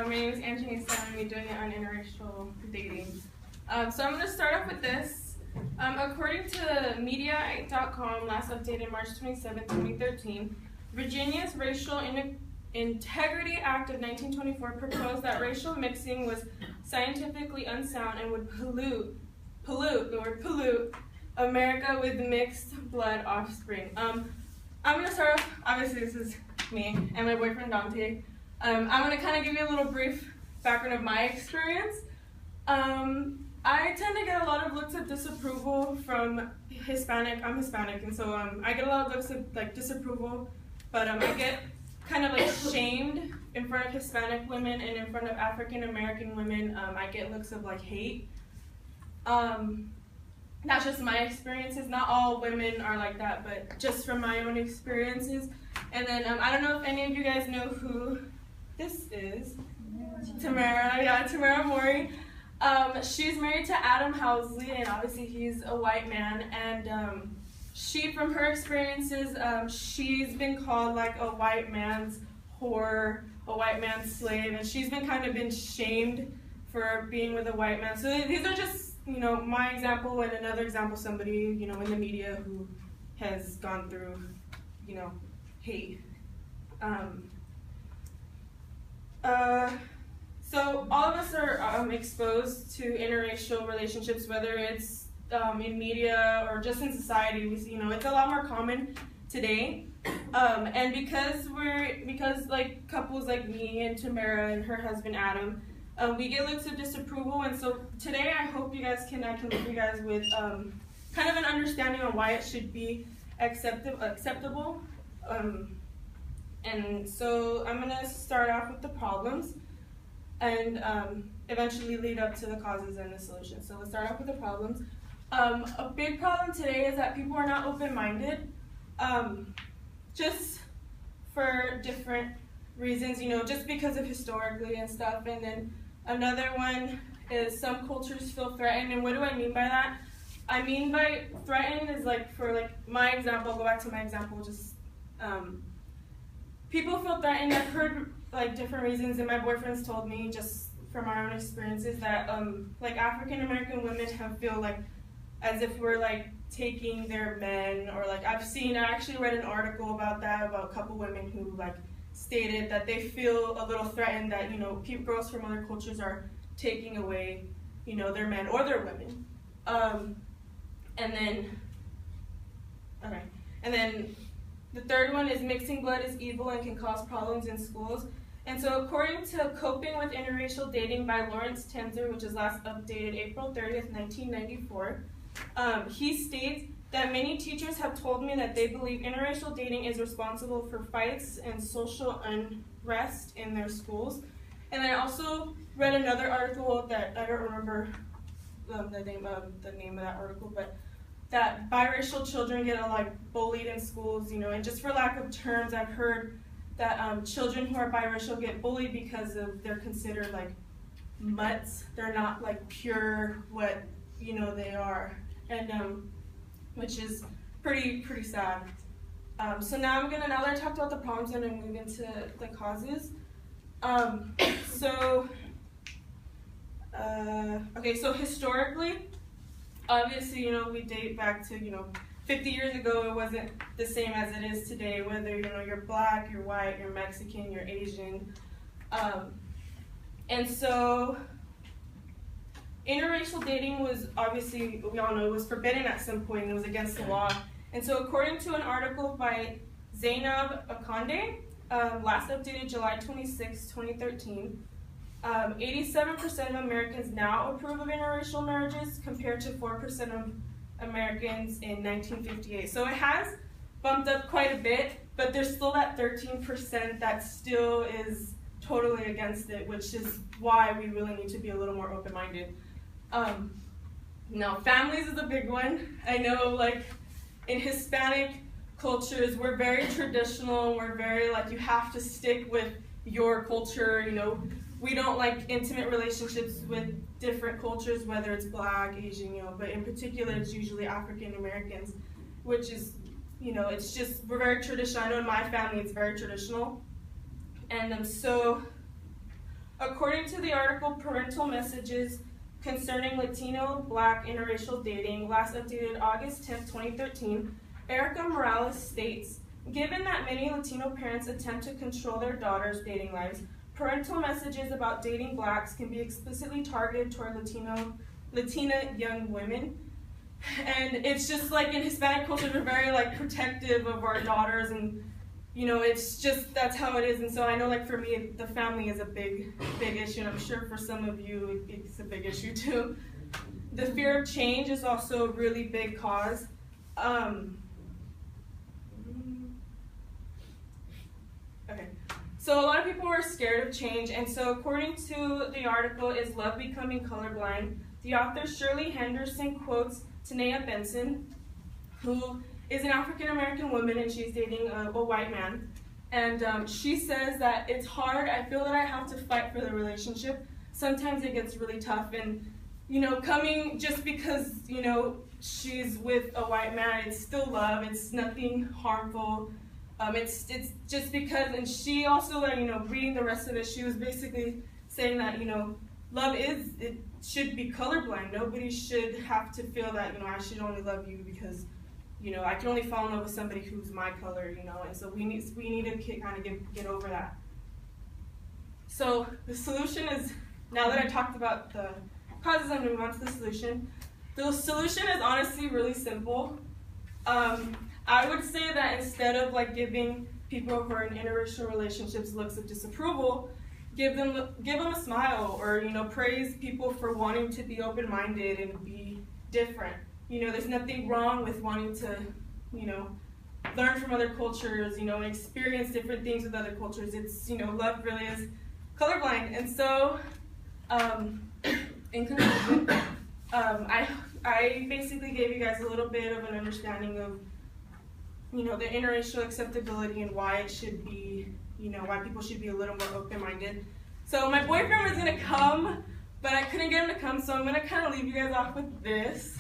my name is Anthony, and I'm going to be doing it on interracial dating. So I'm going to start off with this. According to media.com, last updated March 27, 2013, Virginia's Racial Integrity Act of 1924 proposed that racial mixing was scientifically unsound and would pollute America with mixed blood offspring. I'm going to start off, obviously this is me and my boyfriend Dante. I'm going to kind of give you a little brief background of my experience. I tend to get a lot of looks of disapproval from I'm Hispanic, and so I get a lot of looks of disapproval, but I get kind of shamed in front of Hispanic women and in front of African American women. I get looks of hate. That's just my experiences. Not all women are like that, but just from my own experiences. And then I don't know if any of you guys know who this is. Tamara, Tamara Mori. She's married to Adam Housley, and obviously he's a white man. And she, from her experiences, she's been called a white man's whore, a white man's slave, and she's been shamed for being with a white man. So these are just, my example and another example, somebody, in the media who has gone through, hate. So all of us are exposed to interracial relationships, whether it's in media or just in society. We see, it's a lot more common today. And because couples like me and Tamara and her husband Adam, we get looks of disapproval. And so today I hope I can leave you guys with kind of an understanding on why it should be acceptable. And so I'm going to start off with the problems and eventually lead up to the causes and the solutions. So let's start off with the problems. A big problem today is that people are not open-minded, just for different reasons, just because of historically and stuff. And then another one is some cultures feel threatened. And what do I mean by that? I mean by threatened is for my example, I'll go back to my example, just people feel threatened. I've heard different reasons, and my boyfriend's told me just from our own experiences that African American women feel as if we're taking their men, or I actually read an article about that, about a couple women who stated that they feel a little threatened that girls from other cultures are taking away their men or their women. And then the third one is mixing blood is evil and can cause problems in schools. And so according to Coping with Interracial Dating by Lawrence Tenzer, which is last updated April 30th, 1994, he states that many teachers have told me that they believe interracial dating is responsible for fights and social unrest in their schools. And I also read another article that I don't remember the name of that article, but that biracial children get bullied in schools, and just for lack of terms, I've heard that children who are biracial get bullied because they're considered mutts. They're not pure what they are, and which is pretty sad. So now that I talked about the problems, I'm going to move into the causes. So historically, obviously, we date back to 50 years ago. It wasn't the same as it is today, whether you're black, you're white, you're Mexican, you're Asian. And so interracial dating was obviously, we all know, it was forbidden at some point. It was against the law. And so according to an article by Zainab Akande, last updated July 26, 2013, 87% of Americans now approve of interracial marriages compared to 4% of Americans in 1958. So it has bumped up quite a bit, but there's still that 13% that still is totally against it, which is why we really need to be a little more open-minded. Now, families is a big one. I know, in Hispanic cultures, we're very traditional. We're very, you have to stick with your culture, We don't like intimate relationships with different cultures, whether it's black, Asian, but in particular, it's usually African Americans, which is, it's just, we're very traditional. I know in my family, it's very traditional. And so According to the article Parental Messages Concerning Latino Black Interracial Dating, last updated August 10, 2013, Erica Morales states, given that many Latino parents attempt to control their daughters' dating lives, parental messages about dating blacks can be explicitly targeted toward Latina young women. And it's just like in Hispanic culture, we're very like protective of our daughters, and you know, it's just, that's how it is. And so I know, like, for me, the family is a big issue, and I'm sure for some of you it's a big issue too. The fear of change is also a really big cause. Okay, so a lot of people are scared of change, and so according to the article, Is Love Becoming Colorblind?, the author Shirley Henderson quotes Tanea Benson, who is an African-American woman, and she's dating a white man. And she says that it's hard. I feel that I have to fight for the relationship. Sometimes it gets really tough. And, you know, coming just because, you know, she's with a white man, it's still love. It's nothing harmful. It's just because, and she also, like, you know, reading the rest of it, she was basically saying that, you know, love it should be colorblind. Nobody should have to feel that, you know, I should only love you because, you know, I can only fall in love with somebody who's my color, you know, and so we need to kind of get over that. So the solution is, now that I talked about the causes, I'm going to move on to the solution. The solution is honestly really simple. I would say that instead of like giving people who are in interracial relationships looks of disapproval, give them a smile, or, you know, praise people for wanting to be open-minded and be different. You know, there's nothing wrong with wanting to, you know, learn from other cultures, you know, and experience different things with other cultures. It's, you know, love really is colorblind. And so, in conclusion, I basically gave you guys a little bit of an understanding of, you know, the interracial acceptability and why it should be, you know, why people should be a little more open-minded. So my boyfriend was going to come, but I couldn't get him to come, so I'm going to kind of leave you guys off with this.